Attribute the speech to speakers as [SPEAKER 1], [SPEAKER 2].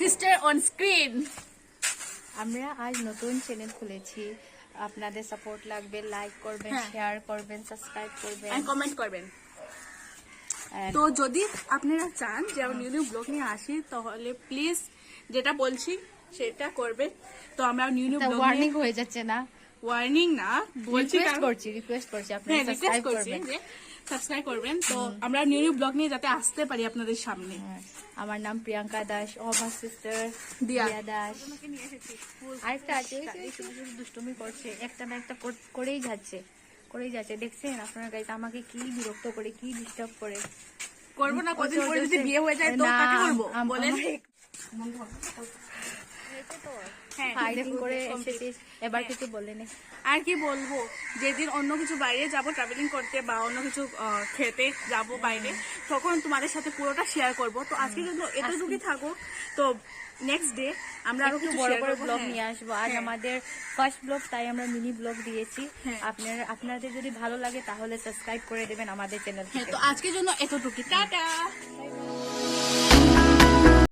[SPEAKER 1] Sister on screen.
[SPEAKER 2] আমরা আজ নতুন চ্যানেল খুলেছি, আপনাদের সাপোর্ট লাগবে। লাইক করবেন, শেয়ার করবেন, সাবস্ক্রাইব করবেন
[SPEAKER 1] এন্ড কমেন্ট করবেন। তো যদি আপনারা চান যে আমরা নিউ নিউ ব্লগ নিয়ে আসি তাহলে প্লিজ যেটা বলছি সেটা করবে। তো আমরা নিউ নিউ ব্লগ
[SPEAKER 2] ওয়ার্নিং হয়ে যাচ্ছে না,
[SPEAKER 1] ওয়ার্নিং না বলছি,
[SPEAKER 2] রিকোয়েস্ট করছি আপনারা সাবস্ক্রাইব করবেন।
[SPEAKER 1] সাবস্ক্রাইব করবেন। তো আমরা নিউ নিউ ব্লগ নিয়ে যাতে আসতে পারি আপনাদের সামনে।
[SPEAKER 2] আমার নাম প্রিয়াঙ্কা দাস, আমার সিস্টার
[SPEAKER 1] দিয়া
[SPEAKER 2] দাস। আরেকটা আছে, দুষ্টুমি করছে, একটা না একটা করেই যাচ্ছে। দেখছেন আপনারা গাইস, আমাকে কি বিরক্ত করে, কি ডিস্টার্ব করে।
[SPEAKER 1] করবো না, কদিন পরে যদি বিয়ে হয়ে যায় তো কাকে করবো বলেন?
[SPEAKER 2] ফাইটিং করে এসেছিস, এবার কিছু বলেন।
[SPEAKER 1] আর কি বলবো, যেদিন অন্য কিছু বাইরে যাব ট্রাভেলিং করতে বা অন্য কিছু খেতে যাব বাইরে, তখন তোমাদের সাথে পুরোটা শেয়ার করব। তো আজকে কিন্তু এতটুকুই থাকো। তো নেক্সট ডে আমরা আরো কিছু
[SPEAKER 2] বড় বড় ব্লগ নিয়ে আসবো। আজ আমাদের ফার্স্ট ব্লগ, তাই আমরা মিনি ব্লগ দিয়েছি। আপনাদের যদি ভালো লাগে তাহলে সাবস্ক্রাইব করে দেবেন আমাদের চ্যানেল।
[SPEAKER 1] তো আজকের জন্য এতটুকুই, টাটা।